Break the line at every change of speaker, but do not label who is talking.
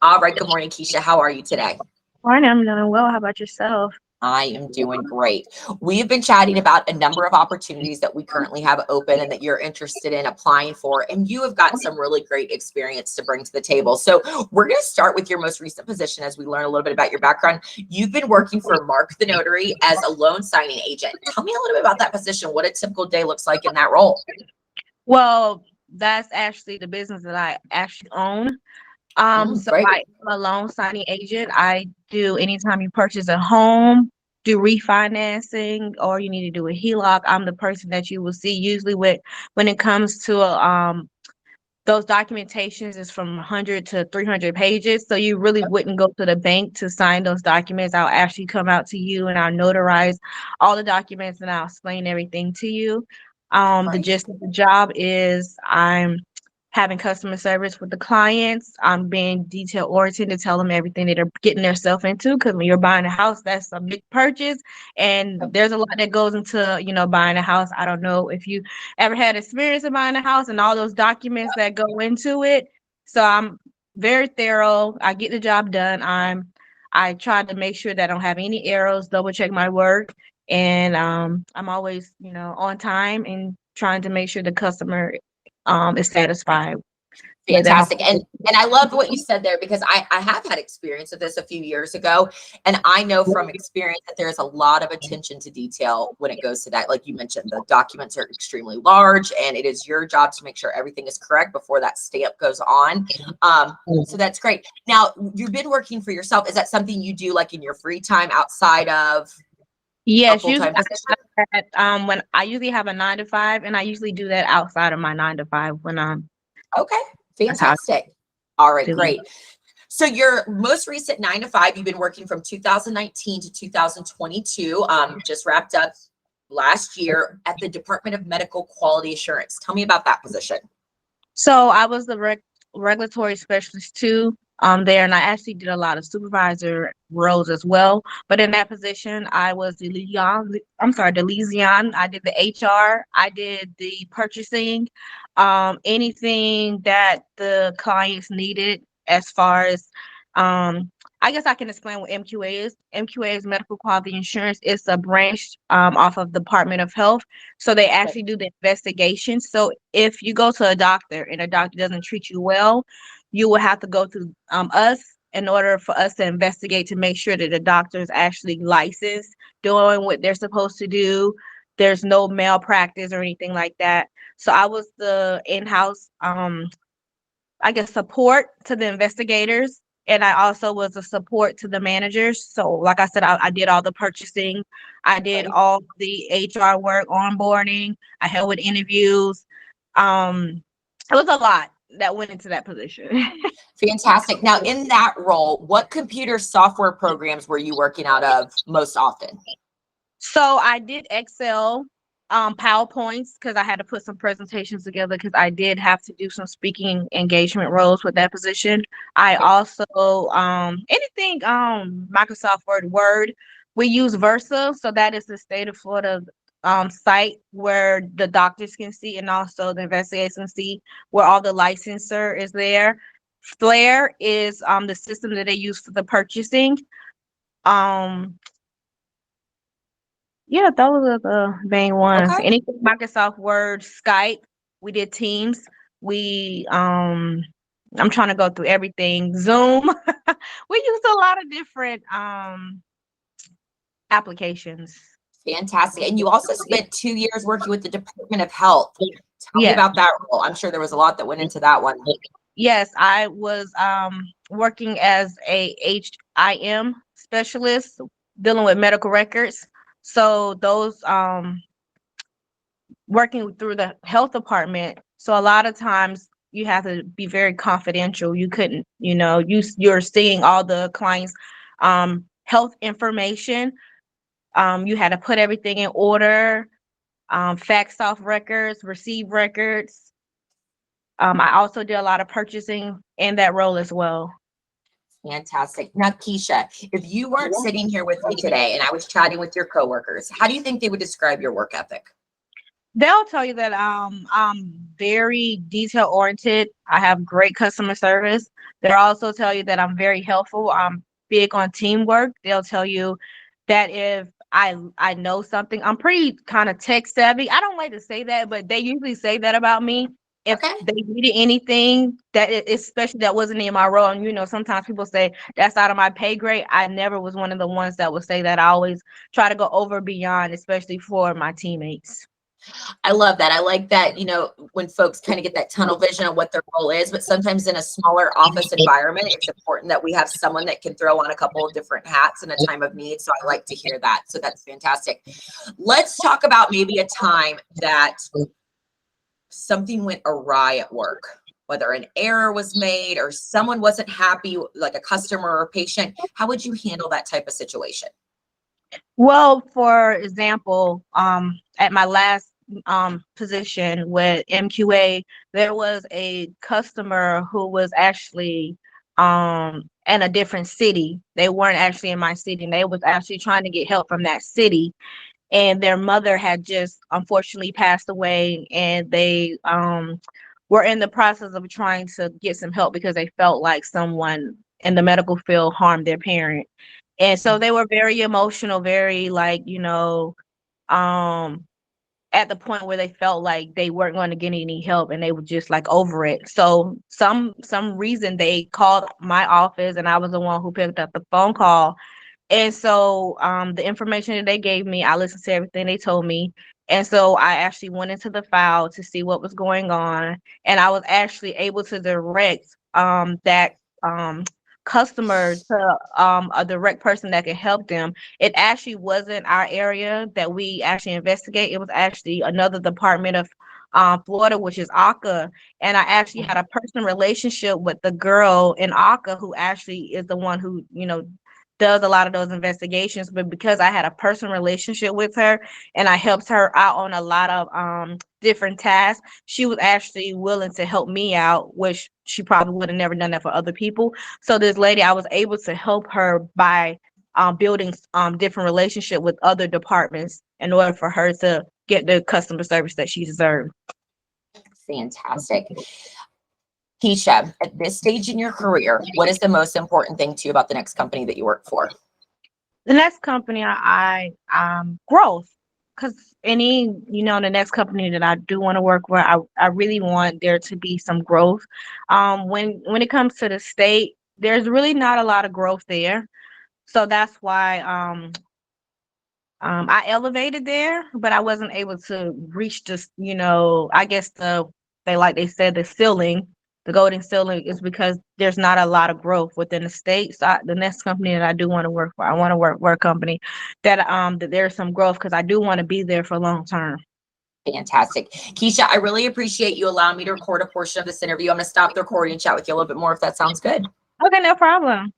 All right. Good morning, Keisha. How are you today?
Morning, I'm doing well. How about yourself?
I am doing great. We have been chatting about a number of opportunities that we currently have open and that you're interested in applying for. And you have got some really great experience to bring to the table. So we're going to start with your most recent position as we learn a little bit about your background. You've been working for Mark the Notary as a loan signing agent. Tell me a little bit about that position, what a typical day looks like in that role.
Well, that's actually the business that I actually own. So
Great.
I'm a loan signing agent. I do anytime you purchase a home, do refinancing, or you need to do a HELOC. I'm the person that you will see usually when it comes to those documentations is from 100 to 300 pages. So you really wouldn't go to the bank to sign those documents. I'll actually come out to you and I'll notarize all the documents and I'll explain everything to you. The
Right.
gist of the job is I'm having customer service with the clients. I'm being detail oriented to tell them everything that they're getting themselves into. Because when you're buying a house, that's a big purchase, and there's a lot that goes into buying a house. I don't know if you ever had experience in buying a house and all those documents that go into it. So I'm very thorough. I get the job done. I try to make sure that I don't have any errors, double check my work, and I'm always, on time and trying to make sure the customer is satisfied with their home.
Fantastic. And I loved what you said there because I have had experience with this a few years ago. And I know from experience that there's a lot of attention to detail when it goes to that. Like you mentioned, the documents are extremely large and it is your job to make sure everything is correct before that stamp goes on. So that's great. Now, you've been working for yourself. Is that something you do like in your free time outside of a
Yes, usually
full-time position?
when I usually have a 9 to 5, and I usually do that outside of my 9 to 5 when I'm
Okay.
that's how I
Fantastic. All right,
do it.
great. So your most recent 9 to 5, you've been working from 2019 to 2022, just wrapped up last year at the Department of Medical Quality Assurance. Tell me about that position.
So I was the regulatory specialist too, there, and I actually did a lot of supervisor roles as well. But in that position, I was the liaison. I'm sorry, the liaison. I did the HR. I did the purchasing, anything that the clients needed as far as I guess I can explain what MQA is. MQA is Medical Quality Insurance. It's a branch off of Department of Health. So they actually do the investigation. So if you go to a doctor and a doctor doesn't treat you well, you will have to go to us in order for us to investigate to make sure that the doctor is actually licensed, doing what they're supposed to do. There's no malpractice or anything like that. So I was the in-house, I guess, support to the investigators. And I also was a support to the managers. So, like I said, I did all the purchasing. I did
Right.
all the HR work, onboarding. I helped with interviews. It was a lot that went into that position.
Fantastic. Now, in that role, what computer software programs were you working out of most often?
So I did Excel, PowerPoints, because I had to put some presentations together because I did have to do some speaking engagement roles with that position. I also anything Microsoft Word. We use Versa, so that is the state of Florida site where the doctors can see and also the investigators can see where all the licensor is there. Flare is the system that they use for the purchasing. Um, Yeah, those are the main ones.
Okay.
Anything Microsoft Word, Skype, we did Teams. We I'm trying to go through everything. Zoom. We used a lot of different applications.
Fantastic. And you also spent 2 years working with the Department of Health. Tell me
Yes.
about that role. I'm sure there was a lot that went into that one.
Yes, I was working as a HIM specialist dealing with medical records. So those working through the health department. So a lot of times you have to be very confidential. You couldn't, you're seeing all the clients' health information. You had to put everything in order, fax off records, receive records. I also did a lot of purchasing in that role as well.
Fantastic. Now, Keisha, if you weren't sitting here with me today and I was chatting with your coworkers, how do you think they would describe your work ethic?
They'll tell you that I'm very detail oriented. I have great customer service. They'll also tell you that I'm very helpful. I'm big on teamwork. They'll tell you that if I know something, I'm pretty kind of tech savvy. I don't like to say that, but they usually say that about me. If
Okay.
they needed anything that especially that wasn't in my role, and sometimes people say that's out of my pay grade. I never was one of the ones that would say that. I always try to go over beyond, especially for my teammates.
I love that. I like that, when folks kind of get that tunnel vision of what their role is, but sometimes in a smaller office environment, it's important that we have someone that can throw on a couple of different hats in a time of need. So I like to hear that. So that's fantastic. Let's talk about maybe a time that something went awry at work, whether an error was made or someone wasn't happy, like a customer or patient. How would you handle that type of situation?
Well, for example, at my last position with MQA, there was a customer who was actually in a different city. They weren't actually in my city, and they was actually trying to get help from that city. And their mother had just unfortunately passed away, and they were in the process of trying to get some help because they felt like someone in the medical field harmed their parent. And so they were very emotional, very like, um, at the point where they felt like they weren't going to get any help and they were just like over it. So some reason they called my office and I was the one who picked up the phone call. And so the information that they gave me, I listened to everything they told me. And so I actually went into the file to see what was going on. And I was actually able to direct that um, customer to a direct person that can help them. It actually wasn't our area that we actually investigate. It was actually another department of Florida, which is ACA. And I actually had a personal relationship with the girl in ACA who actually is the one who, does a lot of those investigations. But because I had a personal relationship with her and I helped her out on a lot of different tasks, she was actually willing to help me out, which she probably would have never done that for other people. So this lady, I was able to help her by building different relationship with other departments in order for her to get the customer service that she deserved.
Fantastic. Keisha, at this stage in your career, what is the most important thing to you about the next company that you work for?
The next company I growth, because the next company that I do want to work with, I really want there to be some growth. When it comes to the state, there's really not a lot of growth there. So that's why I elevated there, but I wasn't able to reach this, I guess they said the ceiling, the golden ceiling is because there's not a lot of growth within the state. So the next company that I do want to work for, I want to work for a company that there's some growth because I do want to be there for long term.
Fantastic. Keisha, I really appreciate you allowing me to record a portion of this interview. I'm going to stop the recording and chat with you a little bit more if that sounds good.
Okay, no problem.